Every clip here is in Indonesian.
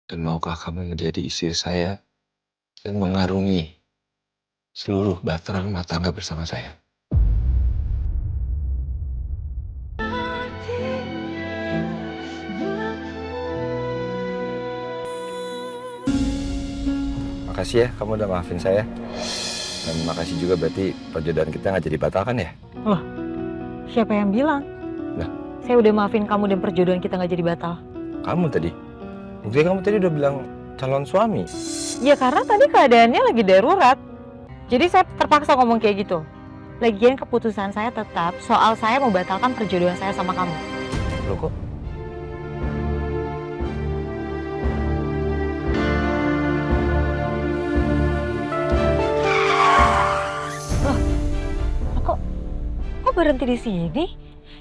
Dan maukah kamu menjadi istri saya dan mengarungi seluruh bahtera rumah tangga bersama saya? Makasih ya kamu udah maafin saya. Dan makasih juga berarti perjodohan kita nggak jadi batal kan ya? Loh, siapa yang bilang? Lah? Saya udah maafin kamu dan perjodohan kita nggak jadi batal. Kamu tadi? Buktinya kamu tadi udah bilang calon suami. Ya karena tadi keadaannya lagi darurat. Jadi saya terpaksa ngomong kayak gitu. Lagian keputusan saya tetap soal saya membatalkan perjodohan saya sama kamu. Loh kok? Kok berhenti di sini?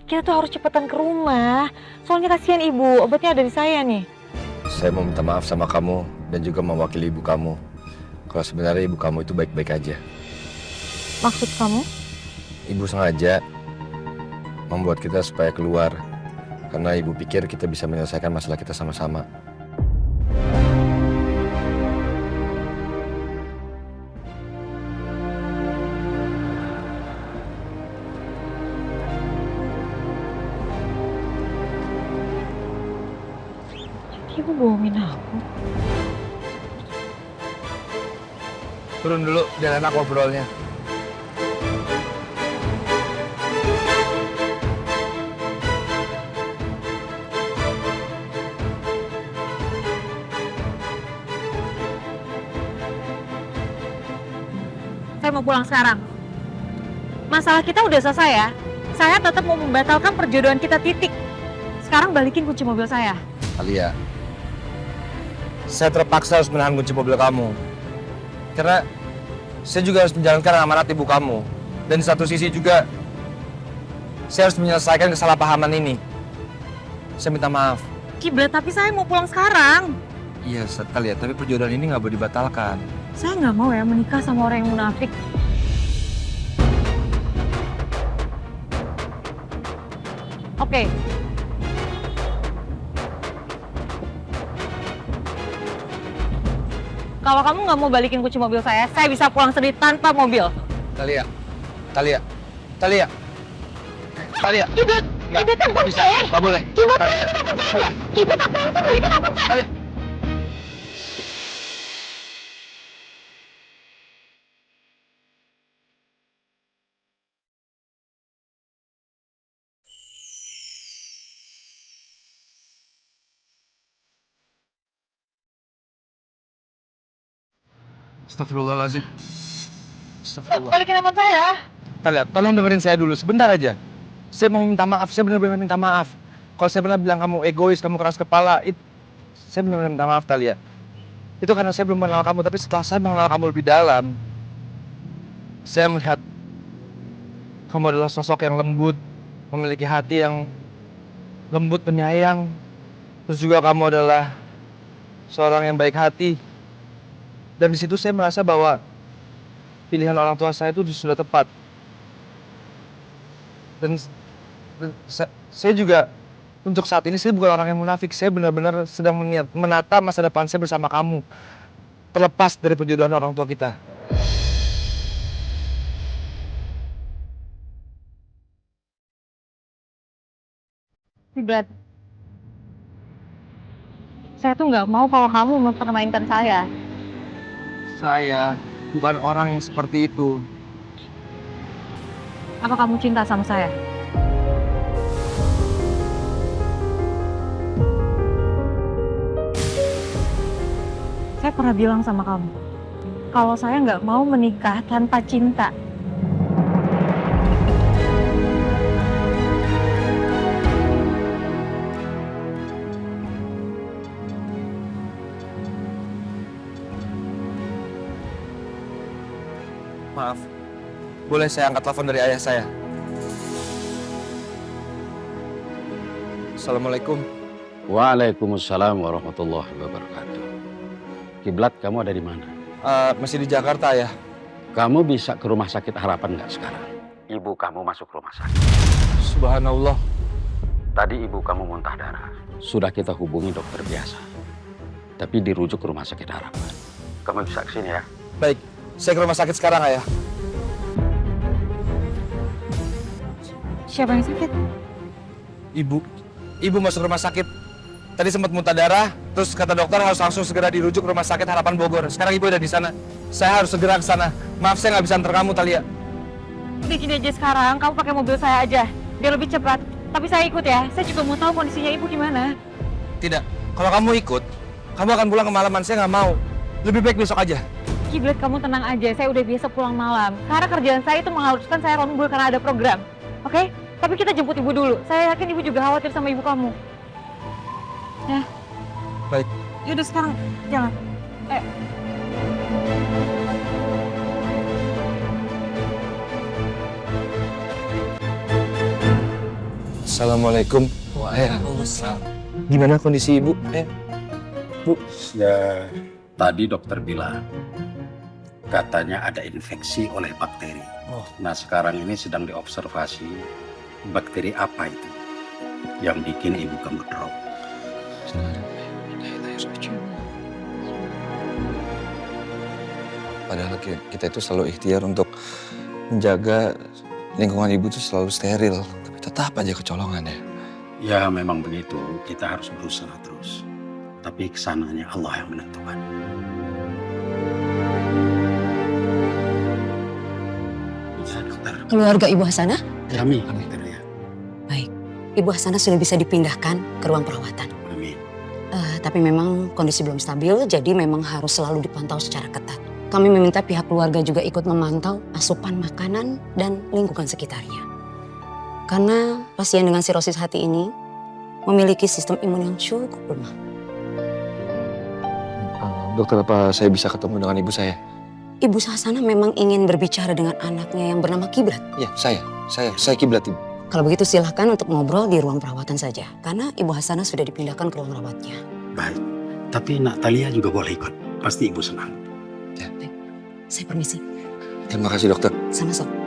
Kita tuh harus cepetan ke rumah. Soalnya kasihan ibu, obatnya ada di saya nih. Saya mau minta maaf sama kamu dan juga mewakili ibu kamu. Kalau sebenarnya ibu kamu itu baik-baik aja. Maksud kamu? Ibu sengaja membuat kita supaya keluar. Karena ibu pikir kita bisa menyelesaikan masalah kita sama-sama. Ibu bohongin aku. Turun dulu, biar enak ngobrolnya. Saya mau pulang sekarang. Masalah kita udah selesai ya. Saya tetap mau membatalkan perjodohan kita titik. Sekarang balikin kunci mobil saya. Alia, saya terpaksa harus menahan kunci mobil kamu. Karena saya juga harus menjalankan amanat ibu kamu. Dan di satu sisi juga, saya harus menyelesaikan kesalahpahaman ini. Saya minta maaf. Kiblat, tapi saya mau pulang sekarang. Iya, Alia, tapi perjodohan ini nggak boleh dibatalkan. Saya nggak mau ya menikah sama orang yang munafik. Oke. Kalau kamu nggak mau balikin kunci mobil saya bisa pulang sendiri tanpa mobil. Talia, Talia, Talia, Talia. Nggak bisa, nggak boleh. Talia. Astagfirullahaladzim. Astagfirullah. Balikin handphone saya. Talia, tolong dengerin saya dulu, sebentar aja. Saya mau minta maaf, saya benar-benar minta maaf. Kalau saya pernah bilang kamu egois, kamu keras kepala, saya benar-benar minta maaf, Talia. Itu karena saya belum mengenal kamu, tapi setelah saya mengenal kamu lebih dalam, saya melihat kamu adalah sosok yang lembut, memiliki hati yang lembut, penyayang. Terus juga kamu adalah seorang yang baik hati. Dan di situ saya merasa bahwa pilihan orang tua saya itu sudah tepat. Dan saya juga untuk saat ini saya bukan orang yang munafik. Saya benar-benar sedang menata masa depan saya bersama kamu, terlepas dari perjodohan orang tua kita. Kiblat. Saya tuh nggak mau kalau kamu mempermainkan saya. Saya bukan orang yang seperti itu. Apa kamu cinta sama saya? Saya pernah bilang sama kamu, kalau saya nggak mau menikah tanpa cinta. Maaf, boleh saya angkat telepon dari ayah saya? Assalamualaikum. Waalaikumsalam warahmatullahi wabarakatuh. Kiblat, kamu ada di mana? Masih di Jakarta ya? Kamu bisa ke rumah sakit Harapan nggak sekarang? Ibu kamu masuk rumah sakit. Subhanallah. Tadi ibu kamu muntah darah. Sudah kita hubungi dokter biasa. tapi dirujuk ke rumah sakit Harapan. Kamu bisa kesini ya? Baik, saya ke rumah sakit sekarang, Ayah. Siapa yang sakit? Ibu masuk rumah sakit. Tadi sempat muntah darah, terus kata dokter harus langsung segera dirujuk ke rumah sakit Harapan Bogor. Sekarang ibu udah di sana. Saya harus segera ke sana. Maaf, saya nggak bisa antar kamu, Talia. Udah gini aja sekarang, kamu pakai mobil saya aja. Biar lebih cepat. Tapi saya ikut ya. Saya juga mau tahu kondisinya ibu gimana. Tidak, kalau kamu ikut, kamu akan pulang kemalaman. Saya nggak mau. Lebih baik besok aja. Kiblat, kamu tenang aja. Saya udah biasa pulang malam. Karena kerjaan saya itu mengharuskan saya lembur karena ada program. Oke? Tapi kita jemput ibu dulu. Saya yakin ibu juga khawatir sama ibu kamu. Ya. Baik. Yaudah sekarang, jalan. Ayo. Assalamualaikum. Waalaikumsalam. Gimana kondisi ibu? Bu. Ya, tadi dokter bilang katanya ada infeksi oleh bakteri. Oh. Nah, sekarang ini sedang diobservasi bakteri apa itu yang bikin ibu kamu drop. Padahal kita itu selalu ikhtiar untuk menjaga lingkungan ibu itu selalu steril. Tapi tetap aja kecolongan ya. Ya, memang begitu. Kita harus berusaha terus. Tapi kesananya Allah yang menentukan. Ya, dokter. Keluarga Ibu Hasanah? Kami, dokter ya. Baik. Ibu Hasanah sudah bisa dipindahkan ke ruang perawatan. Amin. Tapi memang kondisi belum stabil, jadi memang harus selalu dipantau secara ketat. Kami meminta pihak keluarga juga ikut memantau asupan makanan dan lingkungan sekitarnya. Karena pasien dengan sirosis hati ini memiliki sistem imun yang cukup lemah. Dokter, apa saya bisa ketemu dengan ibu saya? Ibu Hasanah memang ingin berbicara dengan anaknya yang bernama Kiblat. Ya, saya Kiblat, Ibu. Kalau begitu silahkan untuk ngobrol di ruang perawatan saja. Karena Ibu Hasanah sudah dipindahkan ke ruang rawatnya. Baik. Tapi Nak Talia juga boleh ikut. Pasti ibu senang. Ya. Baik. Saya permisi. Terima kasih, dokter. Sama-sama.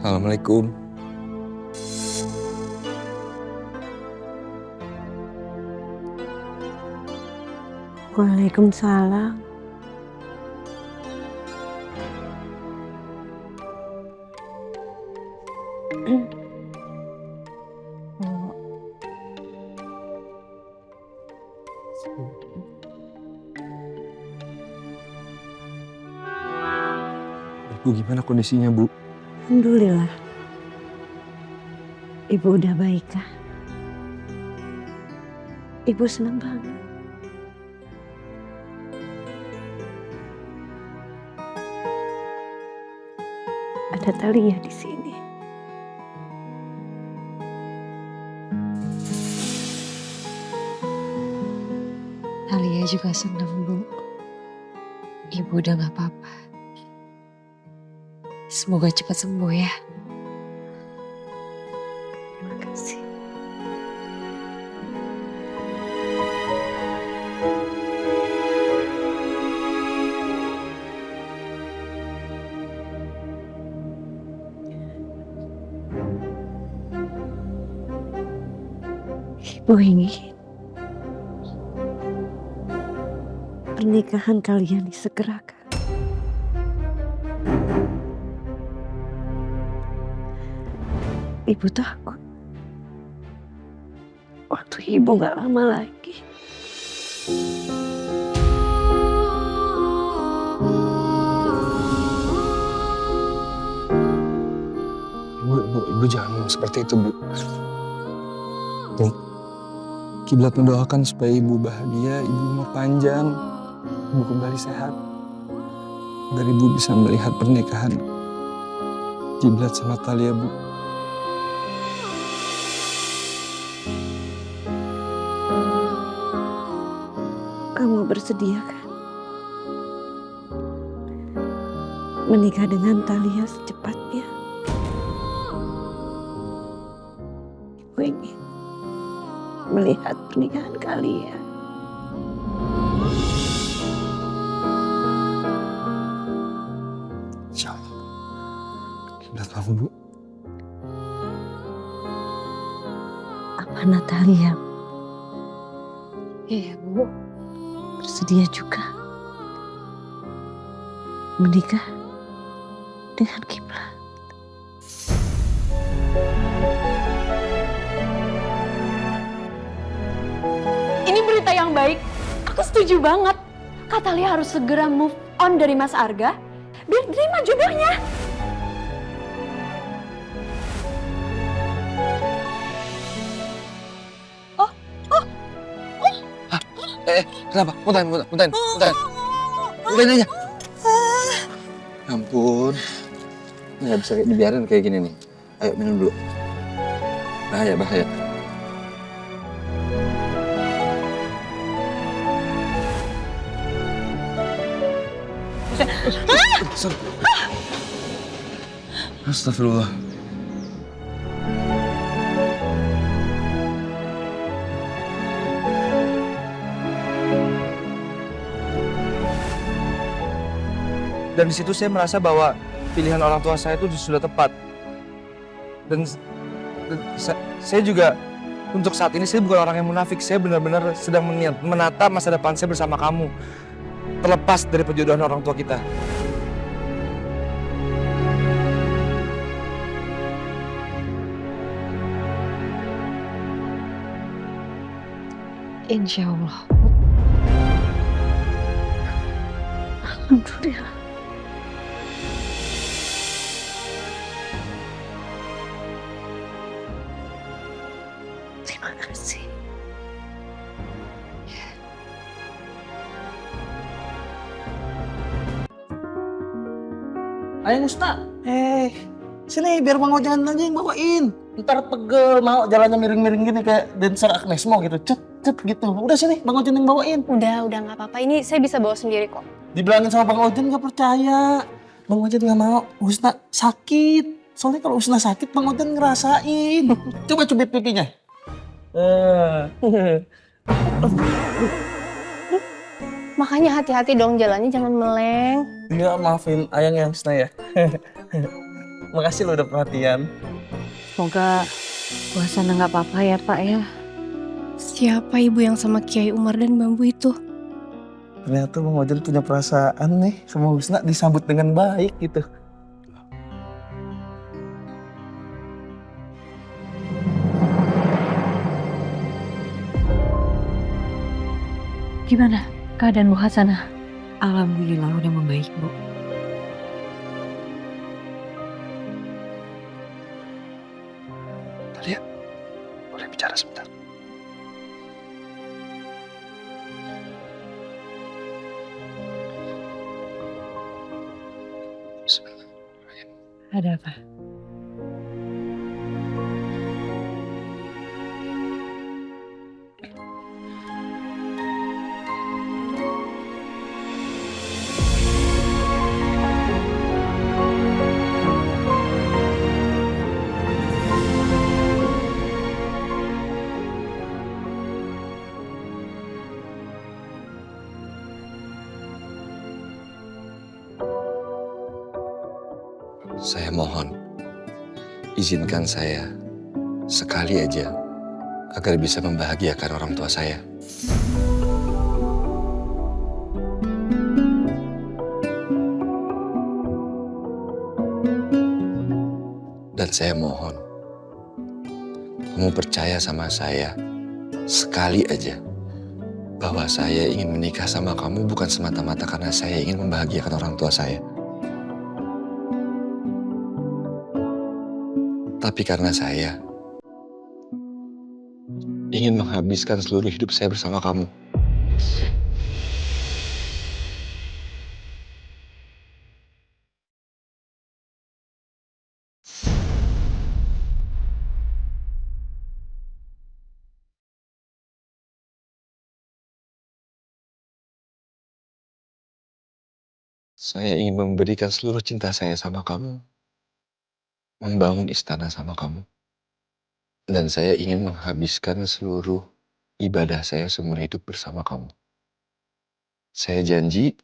Assalamualaikum. Waalaikumsalam. Ibu gimana kondisinya, Bu? Alhamdulillah. Ibu udah baik kah? Ibu senang banget. Ada Talia di sini. Talia juga senang, Bu. Ibu udah gak apa-apa. Semoga cepat sembuh ya. Terima kasih. Ibu ingin pernikahan kalian disegerakan. Ibu takut waktu ibu gak lama lagi. Ibu jangan ngomong seperti itu, Bu. Nih, Kiblat mendoakan supaya ibu bahagia, ibu umur panjang, ibu kembali sehat. Agar ibu bisa melihat pernikahan Kiblat sama Talia, Bu. Kamu bersedia kan? Menikah dengan Talia secepatnya. Ibu ingin melihat pernikahan kalian. Insya Allah. Kiblat bangun, Bu. Apa Natalia Iya, Bu. bersedia juga menikah dengan Kiblat? Ini berita yang baik. Aku setuju banget. Kak Talia harus segera move on dari Mas Arga biar terima jodohnya. Kenapa? Muntahin aja. Ampun. Ini nggak bisa dibiarin kayak gini nih. Ayo minum dulu. Bahaya. Astagfirullah. Dan di situ saya merasa bahwa pilihan orang tua saya itu sudah tepat. Dan saya juga untuk saat ini saya bukan orang yang munafik. Saya benar-benar sedang menata masa depan saya bersama kamu. Terlepas dari perjodohan orang tua kita. Insya Allah. Alhamdulillah. Terima kasih. Ayo Musta, sini biar Bang Ojan aja yang bawain. Ntar pegel mau jalannya miring-miring gini kayak dancer Agnes Mo gitu, cet gitu. Udah sini Bang Ojan yang bawain. Udah nggak apa-apa. Ini saya bisa bawa sendiri kok. Dibilangin sama Bang Ojan gak percaya. Bang Ojan gak mau, Husna sakit. Soalnya kalau Husna sakit Bang Ojan ngerasain. Coba cubit pipinya. Makanya hati-hati dong jalannya, jangan meleng. Iya maafin Ayang ya Husna ya. Makasih lo udah perhatian. Semoga suasana nggak apa-apa ya Pak ya. Siapa ibu yang sama Kiai Umar dan Bambu itu? Ternyata Bang Ojan punya perasaan nih sama Husna, disambut dengan baik gitu. Gimana keadaan Bu Hasanah? Alhamdulillah udah membaik, Bu. Talia, boleh bicara sebentar? Ada apa? Saya mohon, izinkan saya sekali aja agar bisa membahagiakan orang tua saya. Dan saya mohon, kamu percaya sama saya sekali aja bahwa saya ingin menikah sama kamu bukan semata-mata karena saya ingin membahagiakan orang tua saya. Tapi karena saya ingin menghabiskan seluruh hidup saya bersama kamu. Saya ingin memberikan seluruh cinta saya sama kamu. Membangun istana sama kamu. Dan saya ingin menghabiskan seluruh ibadah saya seumur hidup bersama kamu. Saya janji,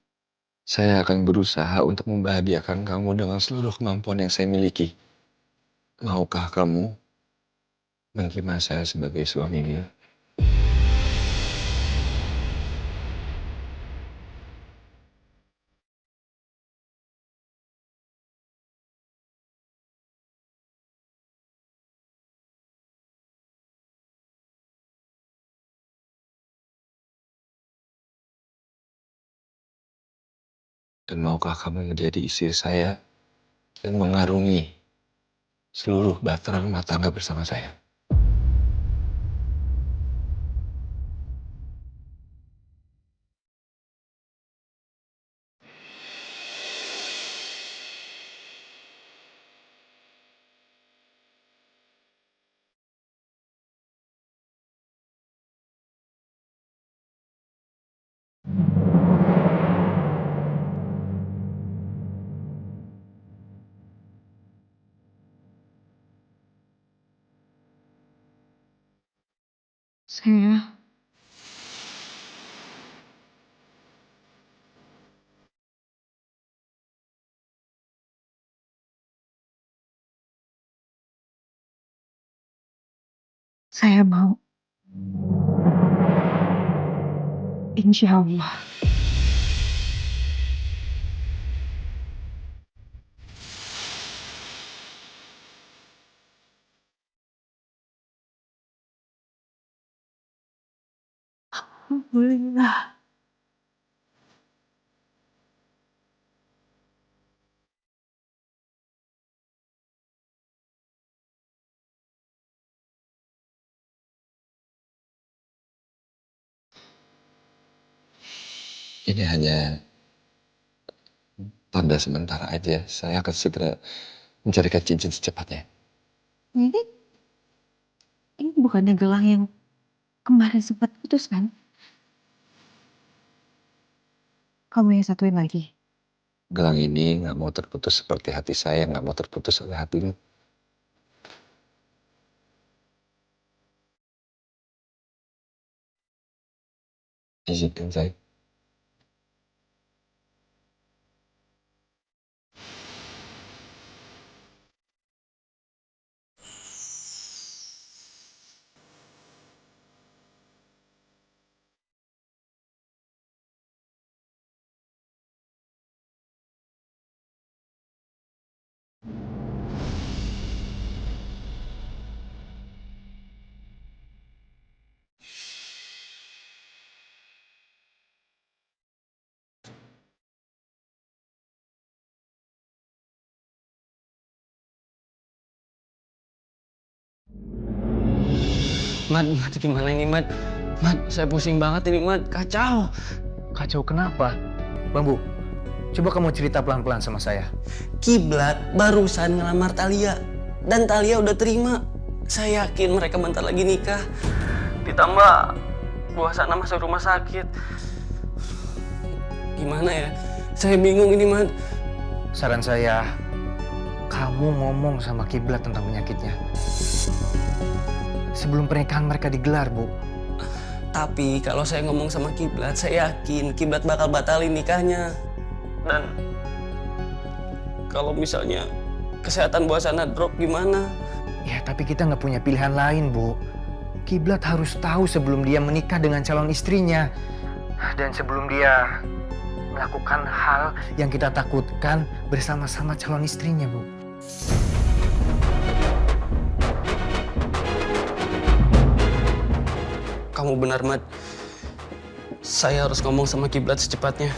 saya akan berusaha untuk membahagiakan kamu dengan seluruh kemampuan yang saya miliki. Maukah kamu menerima saya sebagai suaminya? Dan maukah kamu menjadi istri saya dan mengarungi seluruh bahtera rumah tangga bersama saya? Saya mau. Insya Allah. Alhamdulillah. Ini hanya tanda sementara aja. Saya akan segera mencarikan cincin secepatnya. Ini bukannya gelang yang kemarin sempat putus kan? Kamu yang satuin lagi. Gelang ini nggak mau terputus seperti hati saya nggak mau terputus oleh hatimu. Izinkan saya. Mat, gimana ini, Mat? Mat, saya pusing banget ini, Mat. Kacau. Kacau kenapa? Bambu, coba kamu cerita pelan-pelan sama saya. Kiblat barusan ngelamar Thalia. Dan Thalia udah terima. Saya yakin mereka bentar lagi nikah. Ditambah gua sana masuk rumah sakit. Gimana ya? Saya bingung ini, Mat. Saran saya, kamu ngomong sama Kiblat tentang penyakitnya. Sebelum pernikahan mereka digelar, Bu. Tapi kalau saya ngomong sama Kiblat, saya yakin Kiblat bakal batalin nikahnya. Dan kalau misalnya kesehatan Bu Hasanah drop gimana? Ya, tapi kita nggak punya pilihan lain, Bu. Kiblat harus tahu sebelum dia menikah dengan calon istrinya. Dan sebelum dia melakukan hal yang kita takutkan bersama-sama calon istrinya, Bu. Kamu benar, Mat. Saya harus ngomong sama Kiblat secepatnya.